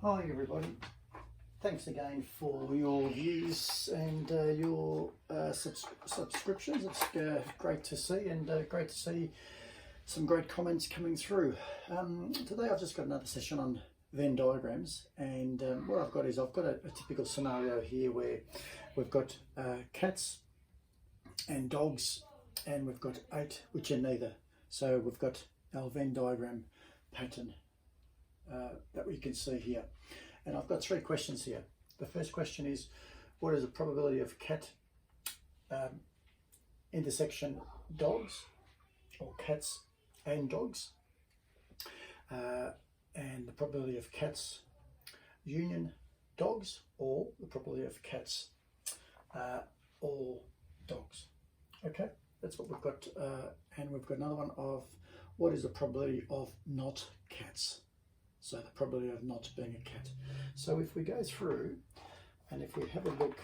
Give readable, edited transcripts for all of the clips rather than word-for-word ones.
Hi everybody, thanks again for your views and your subscriptions. It's great to see, and great to see some great comments coming through. Today I've just got another session on Venn diagrams, and what I've got is I've got a typical scenario here where we've got cats and dogs, and we've got 8 which are neither. So we've got our Venn diagram pattern that we can see here. And I've got 3 questions here. The first question is, what is the probability of cat intersection dogs, or cats and dogs, and the probability of cats union dogs, or the probability of cats all dogs. Okay, that's what we've got. And we've got another one of what is the probability of not cats. So the probability of not being a cat. So if we go through, and if we have a look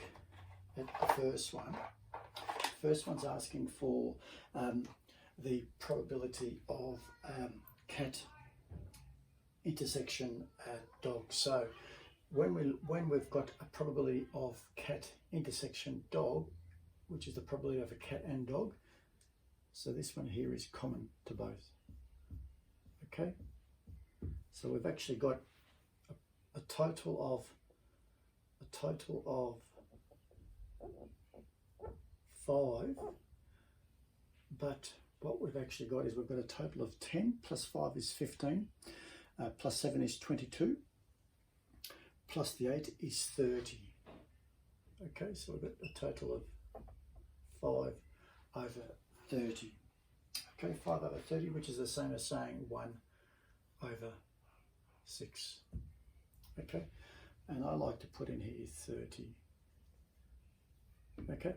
at the first one's asking for the probability of cat intersection dog. So when we've got a probability of cat intersection dog, which is the probability of a cat and dog, so this one here is common to both. Okay. So we've actually got a total of 5, but what we've actually got is we've got a total of 10 plus 5 is 15, plus 7 is 22, plus the 8 is 30. Okay, so we've got a total of 5 over 30. Okay, 5 over 30, which is the same as saying 1 over 6. Okay, and I like to put in here 30. Okay,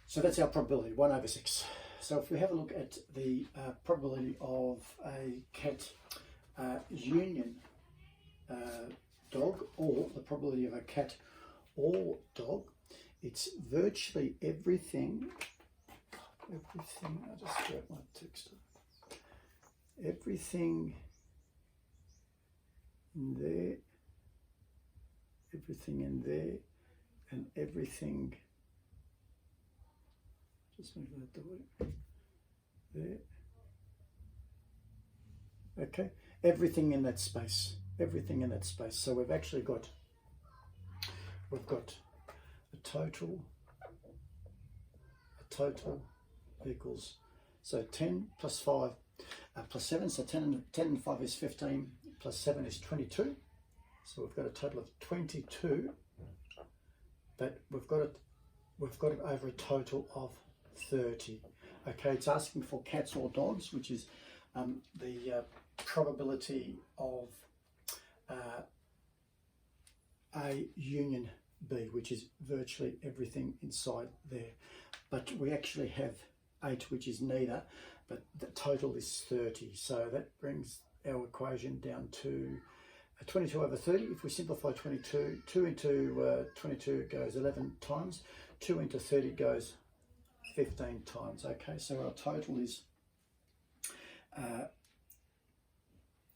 so that's our probability, 1 over 6. So if we have a look at the probability of a cat union dog, or the probability of a cat or dog, it's virtually everything, I'll just grab my text, everything in there, everything in there, and everything, just move that the way, there, okay, everything in that space, everything in that space. So we've actually got, we've got a total equals, so 10 plus 5 plus 7, so 10 and 5 is 15, plus 7 is 22, so we've got a total of 22, but we've got it over a total of 30. Okay, it's asking for cats or dogs, which is the probability of A union B, which is virtually everything inside there. But we actually have 8, which is neither, but the total is 30. So that brings our equation down to 22 over 30. If we simplify 22, 2 into 22 goes 11 times, 2 into 30 goes 15 times. Okay, so our total is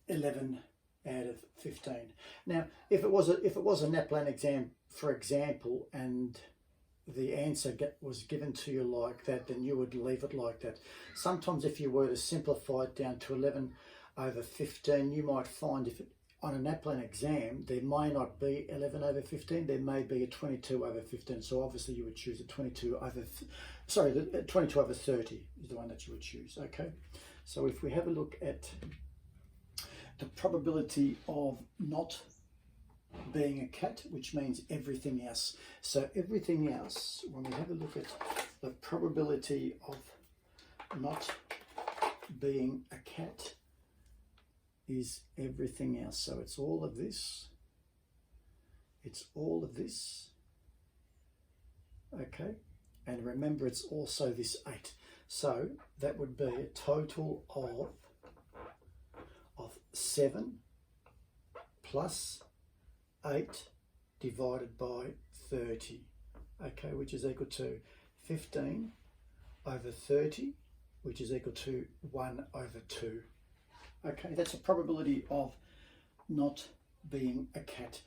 11 out of 15. Now, if it was a NAPLAN exam, for example, and the answer was given to you like that, then you would leave it like that. Sometimes if you were to simplify it down to 11 over 15, you might find if it, on a NAPLAN exam, there may not be 11 over 15, there may be a 22 over 15. So obviously you would choose a 22 over, the 22 over 30 is the one that you would choose, okay? So if we have a look at the probability of not being a cat, which means everything else. So everything else, when we have a look at the probability of not being a cat, is everything else. So it's all of this, it's all of this, okay? And remember, it's also this 8. So that would be a total of 7 plus 8 divided by 30, okay, which is equal to 15 over 30, which is equal to 1 over 2. Okay, that's a probability of not being a cat.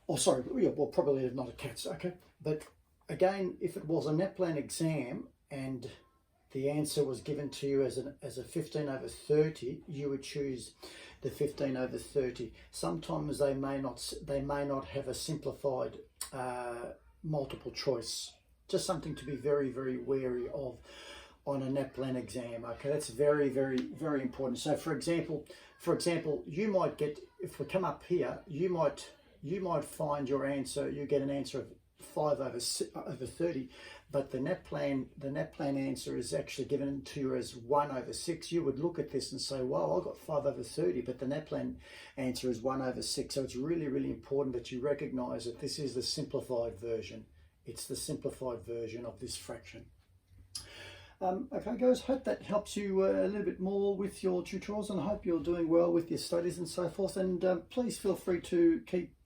Or sorry, yeah, well, probably not a cat, okay. But again, if it was a NAPLAN exam and the answer was given to you as a 15/30, you would choose the 15/30. Sometimes they may not have a simplified multiple choice. Just something to be very, very wary of on a NAPLAN exam. Okay, that's very, very, very important. So for example, you might get, if we come up here, you might find your answer, you get an answer of 5/30, but the NAPLAN answer is actually given to you as 1/6. You would look at this and say, wow, I got 5/30, but the NAPLAN answer is 1/6. So it's really, really important that you recognize that this is the simplified version. It's the simplified version of this fraction. Okay guys, hope that helps you a little bit more with your tutorials, and I hope you're doing well with your studies and so forth. And please feel free to keep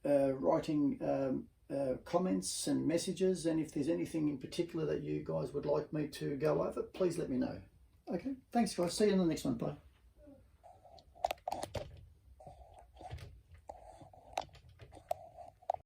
writing comments and messages, and if there's anything in particular that you guys would like me to go over, please let me know. Okay, thanks guys, see you in the next one, bye.